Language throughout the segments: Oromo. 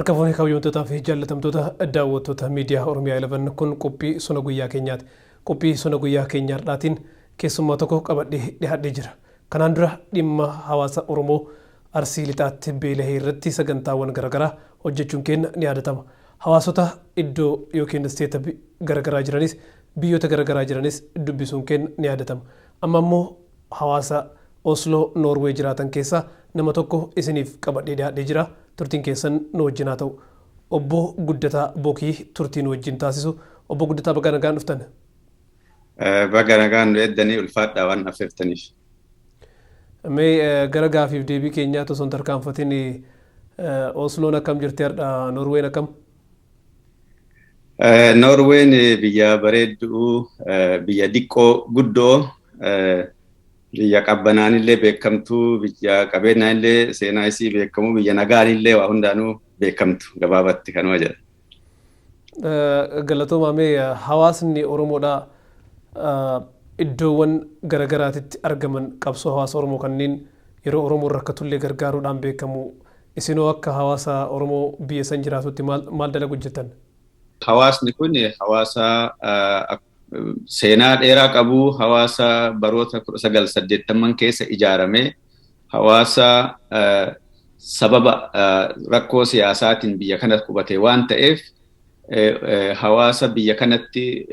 Harka kaawwamtootaa fi jaallatamtoota daawwattoota miidiyaa Oromiyaa 11 kun qophii sona guyyaa keenyaati. Qophii sona guyyaa keenyaa irraatiin keessummaa tokko qabadhee dhiyaadhee jira. Kanaan dura dhimma hawaasa Oromoo Arsii Lixaatti beelahee irratti sagantaawwan garaagaraa hojjechuun keenya ni yaadatama. Hawaasota iddoo yookiin isteeta garaagaraa jiranis biyyoota garaagaraa jiranis dubbisuun keenya ni yaadatama. Amma immoo hawaasa Oslo Norway jiraatan keessaa nama tokko isiniif qabadhee dhiyaadhee jira. Turtiin keessan nu wajjin haa ta'u. Obbo Guddataa Bokii turtiin wajjin taasisu. Obbo Guddataa baga nagaan dhuftan. Baga nagaan nu eeddanii ulfaadhaa waan affeertaniif. Mee gara gaafiif deebii keenyaa osoo hin tarkaanfatin Osloon akkam jirti har'a Norween akkam? Norween biyya bareedduu, biyya diqqoo guddoo, biyya qabbanaanillee beekamtuu, biyya qabeenyaanillee seenaa isii beekamu, biyya nagaanillee waa hundaanuu beekamtu gabaabatti kanuma jedha. Galatooma mee hawaasni Oromoodhaa iddoowwan garaagaraatitti argaman qabsoo hawaasa Oromoo kanneen yeroo Oromoon rakkatullee gargaaruudhaan beekamu. Isinoo akka hawaasa Oromoo biyya san jiraatutti maal dalagu hojjettan? Hawaasni kun hawaasa seenaa dheeraa qabu, hawaasa baroota 1980 keessa ijaarame, hawaasa sababa rakkoo siyaasaatiin biyya kana qubate waan ta'eef hawaasa biyya kanatti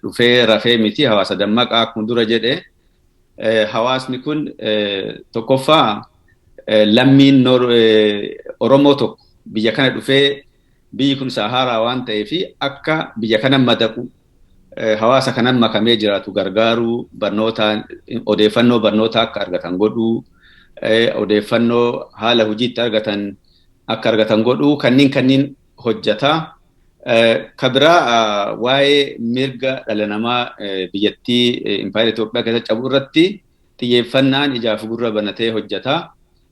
dhufee rafee miti, hawaasa dammaqaa akkuma dura jedhe. Hawaasni kun tokkoffaa lammiin Oromoo tokko biyya kana dhufee biyyi kun Saharaa waan ta'eef akka biyya kana madaqu hawaasa kanan makamee jiraatu gargaaru, odeeffannoo barnootaa akka argatan godhuu, odeeffannoo haala hojiitti argatan akka argatan godhuu kanniin hojjeta. Kabiraa waa'ee mirga dhala namaa biyyattii Impaayera Itoophiyaa keessatti cabu irratti xiyyeeffannaan ijaaf gurra banatee hojjeta.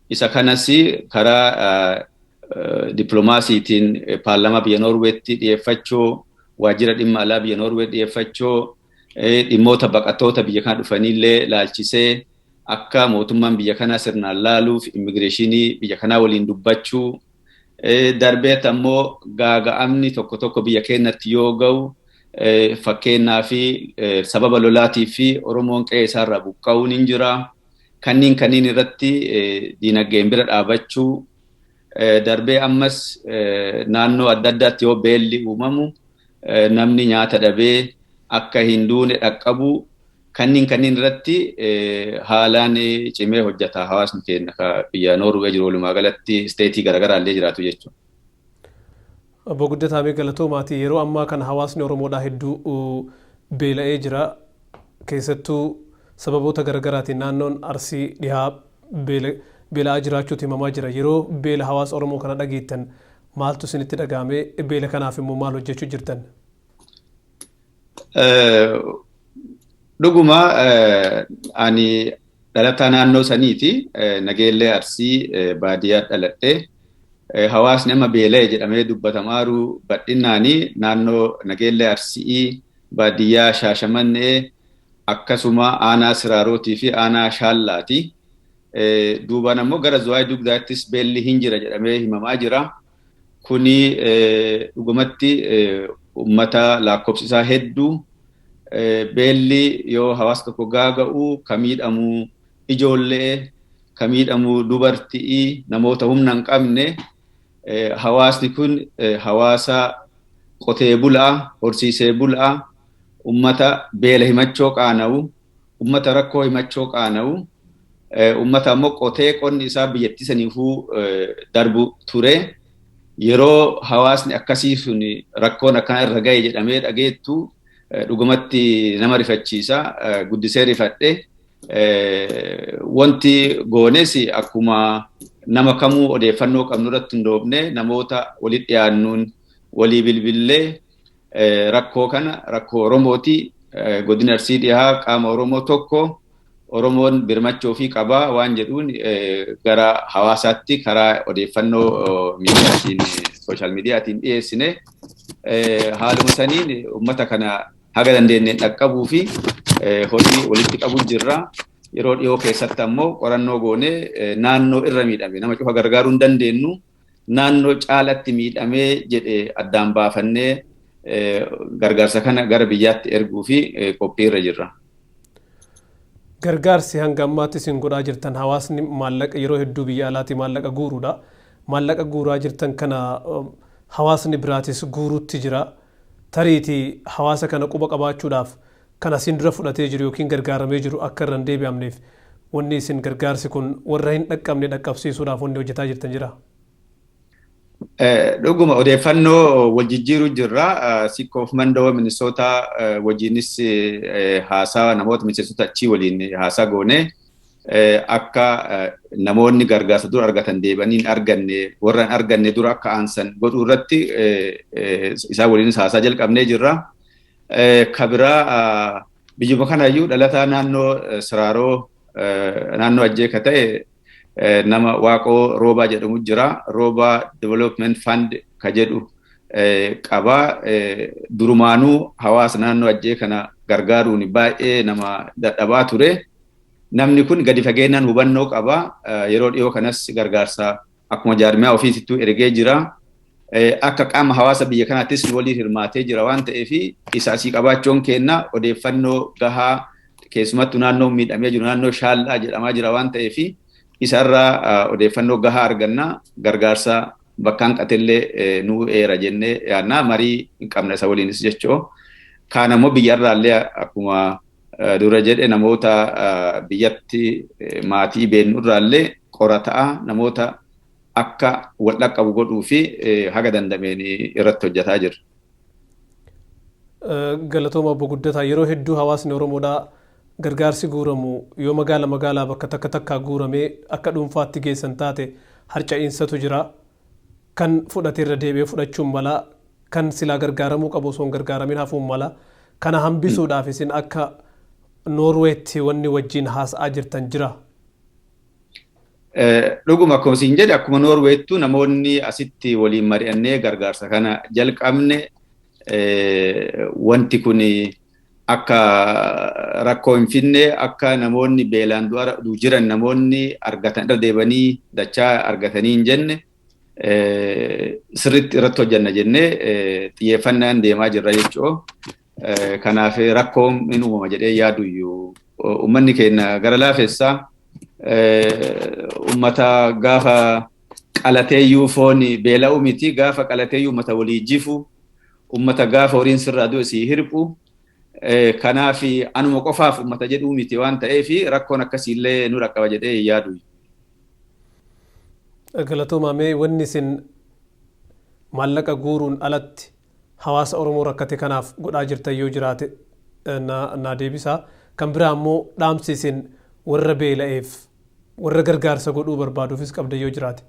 Isa kanas karaa dippiloomaasiitiin paarlaamaa biyya Noorweetti dhiyeeffachuu, waajjira dhimma alaa biyya Noorwee dhiyeeffachuu, dhimmoota baqattoota biyya kana dhufanillee laalchisee akka mootummaan biyya kanaa sirnaan laaluuf immigireeshinii biyya kanaa waliin dubbachuu, darbeet ammoo gaaga'amni tokko biyya keenyatti yoo ga'u fakkeenyaa fi sababa lolaatii fi Oromoon qe'ee isaarraa buqqa'uun hin jira. Kanniin irratti diinagdeen bira dhaabachuu, darbee ammas naannoo adda addaatti yoo beelli uumamu namni nyaata dhabee akka hin duune dhaqqabu kanniin irratti haalaan cimee hojjeta hawaasni keenya biyya Noorwee jiru walumaa galatti isteetii garaagaraa illee jiraatu jechuudha. Obbo Guddataa mee galatoomaati. Yeroo ammaa kana hawaasni Oromoodhaa hedduu beela'ee jira. Keessattuu sababoota garaagaraatiin naannoon Arsii dhihaa beela'aa jiraachuutu himamaa jira. Yeroo beela hawaasa Oromoo kana dhageettan maaltu isinitti dhagahame? Beela kanaaf immoo maal hojjechuu jirtan? Dhuguma ani dhalataa naannoo saniiti. Nageellee Arsii baadiyyaa dhaladhe. Hawaasni amma beela'e jedhamee dubbatamaaru badhinnaanii naannoo Nageellee Arsii baadiyyaa Shaashamannee akkasuma aanaa Siraarootii fi aanaa Shaallaati. Duubaan ammoo gara Zuwaayii Dugdaattis beelli hin jira jedhamee himamaa jira. Kuni dhugumatti uummata lakkoofsisaa hedduu beelli yoo hawaasa tokko gaaga'u kamiidhamu ijoollee, kamiidhamu dubartii, namoota humna hin qabne. Hawaasni kun hawaasa qotee bulaa, horsiisee bulaa, uummata beela himachoo qaana'u, uummata rakkoo himachoo qaana'u, uummata ammoo qotee qonni isaa biyyattii saniifuu darbu ture. Yeroo hawaasni akkasii sun rakkoon akkana irra ga'e jedhamee dhageettu dhugumatti nama rifachiisa. Guddisee rifadhe. Wanti goones akkuma nama kamuu odeeffannoo qabnu irratti hundoofne namoota walitti dhiyaannuun walii bilbillee rakkoo kana rakkoo Oromooti. Godina Arsii dhihaa qaama Oromoo tokko Oromoon birmachoo fi qabaa waan jedhuun gara hawaasaatti karaa odeeffannoo miidiyaatiin sooshaal miidiyaatiin dhiyeessine haaluma saniin uummata kana haga dandeenyeen dhaqqabuu fi hojii walitti qabu jirra. Yeroo dhiyoo keessatti ammoo qorannoo goonee naannoo irra miidhame nama cufa gargaaruu hin dandeenyu naannoo caalatti miidhamee jedhe addaan baafannee gargaarsa kana gara biyyaatti erguu fi qophiirra jirra. Gargaarsi hanga ammaatti isin godhaa jirtan hawaasni maallaqa yeroo hedduu biyya alaatii maallaqa guuruudha. Maallaqa guuraa jirtan kana hawaasni biraatis guuruutti jira. Tariitii hawaasa kana quba qabaachuudhaaf kan isin dura fudhatee jiru yookiin gargaaramee jiru akka irra hin deebi'amneef wanni isin gargaarsi kun warra hin dhaqqabne dhaqqabsiisuudhaaf wanni hojjetaa jirtan jira. Dhuguma odeeffannoo wal jijjiiruu jirra. Sikkoof mandoo Minnesota wajjinis haasaa namoota miseensota achii waliin haasaa goone akka namoonni gargaarsa dura argatan deebanii hin arganne warra hin arganne dura akka aansan godhuu irratti isaa waliinis haasaa jalqabnee jirra. Kabiraa biyyuma kanayyuu dhalataa naannoo Siraaroo naannoo Ajjeeka ta'e nama Waaqoo Roobaa jedhamu jira. Roobaa Development Fund ka jedhu qaba. Durumaanuu hawaasa naannoo Ajjee kana gargaaruun baay'ee nama dadhabaa ture. Namni kun gadi fageenyaan hubannoo qaba. Yeroo dhiyoo kanas gargaarsa akkuma jaarmiyaa ofiisittuu ergee jira. Akka qaama hawaasa biyya kanaattis waliin hirmaatee jira waan ta'eef isa asii qabaachuun kenna odeeffannoo gahaa keessumattuu naannoo miidhamee jiru naannoo Shaallaa jedhamaa jira waan ta'eef isarraa odeeffannoo gahaa arganna gargaarsa bakkaan qatillee nuu eera jennee yaadna marii hin qabna isa waliinis jechoo. Kaan ammoo biyyarraallee akkuma dura jedhe namoota biyyatti maatii beennurraallee qorataa namoota akka wal dhaqqabu godhuu fi haga dandameen irratti hojjetaa jirra. Galatooma obbo Guddataa yeroo hedduu hawaasni Oromoodhaa gargaarsi guuramu yoo magaalaa bakka takkaa guuramee akka dhuunfaatti geessan taate harca'iinsatu jira. Kan fudhatee irra deebi'ee fudhachuun mala kan silaa gargaaramuu qabu osoo hin gargaaramin hafuun mala kana hambisuudhaaf isin akka Noorweetti wanni wajjin haasa'aa jirtan jira. Dhuguma akkuma isin jedhe akkuma Noorweettu namoonni asitti waliin mari'annee gargaarsa kana jalqabne wanti kun akka rakkoo hin finne akka namoonni beelaan du'aa jiran namoonni argatan irra deebanii dachaa argatanii hin jenne sirriitti irratti hojjanna jennee xiyyeeffannaan deemaa jirra jechuudha. Kanaaf rakkoon hin uumama jedhee yaaduyyuu uummanni keenya gara laafessaa ummata gaafa qalateeyyuu foon beela'u miti gaafa qalateeyyuu ummata walii jifu ummata gaafa horiin sirraa du'e sii hirphu kanaaf anuma qofaaf ummata jedhuu miti waan ta'eef rakkoon akkasiillee nu rakkaba jedhee yaadu. Galatooma mee wanni isin maallaqa guuruun alatti hawaasa Oromoo rakkate kanaaf godhaa jirtan yoo jiraate na deebisaa. Kan biraa ammoo dhaamsi isin warra beela'eef warra gargaarsa godhuu barbaaduufis qabda yoo jiraate.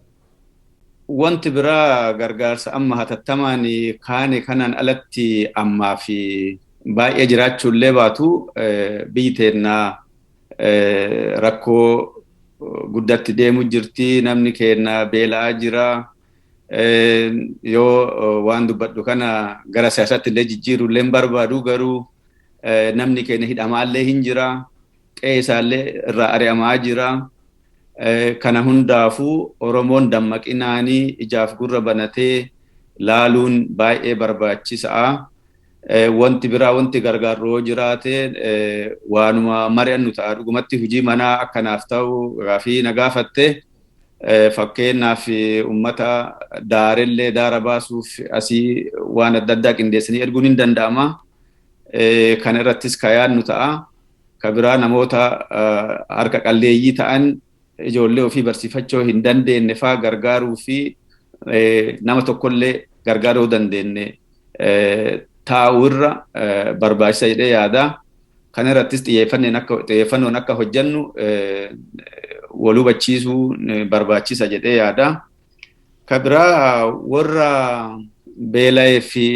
Wanti biraa gargaarsa amma hatattamaan kaane kanaan alatti ammaa fi baay'ee jiraachuullee baatu biyyi teennaa rakkoo guddatti deemu jirti namni keenya beela'aa jira. Yoo waan dubbadhu kana gara siyaasaatti illee jijjiiruullee barbaadu garuu namni keenya hidhamaallee hin jira. Qe'ee isaallee irraa ari'amaa jira. Kana hundaafuu Oromoon dammaqinaanii ijaaf gurra banatee laaluun baay'ee barbaachisaa. Wanti biraa wanti gargaarroo jiraate waanuma mari'annu ta'a dhugumatti hojii manaa akkanaaf ta'u gaafii na gaafatte fakkeenyaaf uummata daarellee daara baasuuf asii waan adda addaa qindeessanii erguun hin danda'ama. Kana irrattis kayaannu ta'a. Kabiraa namoota harka qalleeyyii ta'an ijoollee ofii barsiifachuu hin dandeenye fa'aa gargaaruu fi nama tokkollee gargaaruu dandeenye taa'uurra barbaachisa jedhee yaada. Kana irrattis xiyyeeffannoon akka hojjannu wal hubachiisuu barbaachisa jedhee yaada. Kabiraa warra beela'ee fi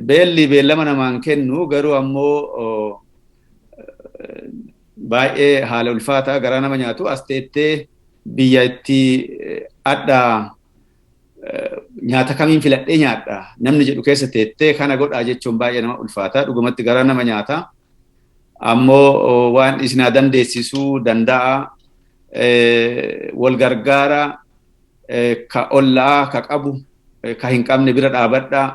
beelli beellama namaan kennu garuu ammoo baay'ee haala ulfaataa garaa nama nyaatu as teettee biyya itti addaa nyaata kamiin filadhee nyaadha namni jedhu keessa teettee kana godhaa jechuun baay'ee nama ulfaataa dhugumatti garaa nama nyaata ammoo waan isinaa dandeessisuu danda'a wal gargaara ka ollaa ka qabu ka hin qabne bira dhaabadhaa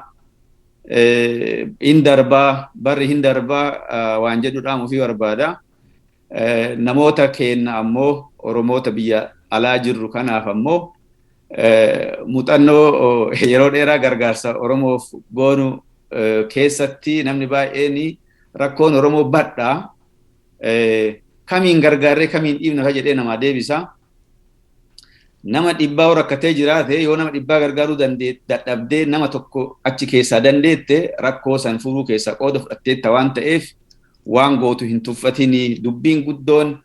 hin darbaa barri hin darbaa waan jedhudhaan ofii barbaada. Namoota keenya ammoo Oromoota biyya alaa jirru kanaaf ammoo muuxannoo yeroo dheeraa gargaarsa Oromoof goonu keessatti namni baay'een rakkoon Oromoo badhaa kamiin gargaarree kamiin dhiibna jedhee namaa deebisa. Nama dhibbaa rakkatee jiraate yoo nama dhibbaa gargaaruu dadhabdee nama tokko achi keessaa dandeette rakkoo san furuu keessaa qooda fudhatteetta waan ta'eef waan gootu hin tuffatini. Dubbiin guddoon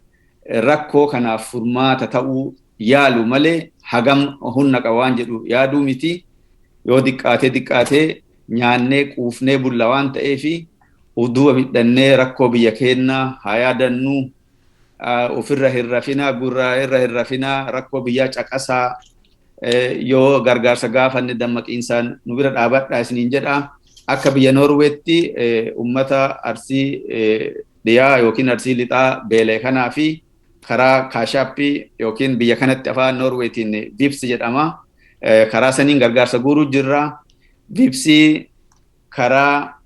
rakkoo kanaaf furmaata ta'uu yaalu malee hagam humna qaba waan jedhu yaaduu miti. Yoo diqqaatee nyaannee quufnee bulla waan ta'eefi uduba midhannee rakkoo biyya keenyaa haa yaadannuu. Ofirra hin rafinaa gurraa irra hin rafinaa rakkoo biyyaa caqasaa yoo gargaarsa gaafanne dammaqiinsaan nu bira dhaabadhaa isiniin jedha. Akka biyya Noorweetti ummata Arsii dhiyaa yookiin Arsii lixaa beelee kanaa fi karaa kaashaappii yookiin biyya kanatti afaan Noorweetiin Vipsi jedhama. Karaa saniin gargaarsa guuruu jirra. Vipsi karaa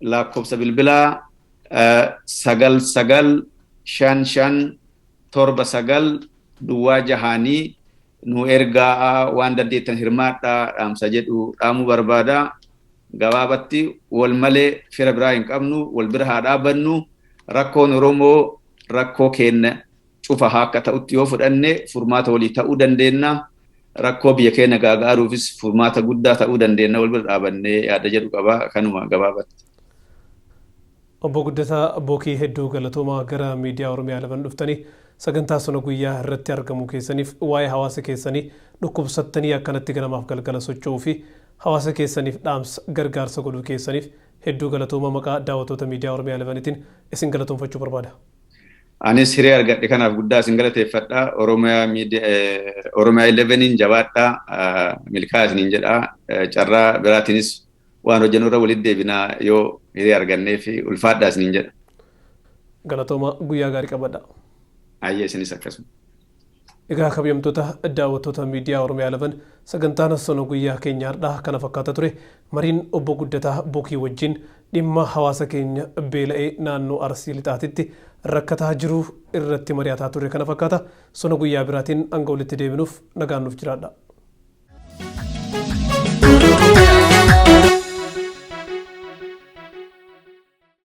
lakkoofsa bilbilaa 995579 duwwaa jahanii nu ergaa waan dandeettan hirmaadhaa dhaamsa jedhu dhaamuu barbaada. Gabaabatti wal malee fira biraa hin qabnu wal bira haa dhaabannu. Rakkoon Oromoo rakkoo keenya cufa akka ta'utti yoo fudhanne furmaata walii ta'uu dandeenya. Rakkoo biyya keenya gaagaaruufis furmaata guddaa ta'uu dandeenya wal bira dhaabannee yaada jedhu qaba. Kanuma gabaabatti. Obbo Guddataa Bookii hedduu galatoomaa gara miidiyaa Oromiyaa laban dhuftanii sagantaa sona guyyaa irratti argamu keessaniif waa'ee hawaasa keessanii dhukkubsattanii akkanatti ganamaaf galgala socho'uu fi hawaasa keessaniif dhaamsa gargaarsa godhuu keessaniif hedduu galatoomaa maqaa daawwattoota miidiyaa Oromiyaa labaniitiin isin galatoomfachuu barbaada. Anis hiree argadhe kanaaf guddaa isin galateeffadha. Oromiyaa 11 jabaadhaa milkaa isiniin jedha. Carraa biraatiinis waan hojjannurra walitti deebinaa yoo hiree argannee fi ulfaadhaa isiniin jedha. Galatooma guyyaa gaarii qabadha. Ayyee isinis akkasuma. Egaa kabajamtoota daawwattoota miidiyaa Oromiyaa laban sagantaan sona guyyaa keenyaadhaa kana fakkaata ture. Mariin obbo Guddataa Bookii wajjin dhimma hawaasa keenya beela'ee naannoo Arsii lixaatitti rakkataa jiru irratti mari'ataa ture kana fakkaata. Sona guyyaa biraatiin hanga walitti deebinuuf nagaan nuuf jiraadha.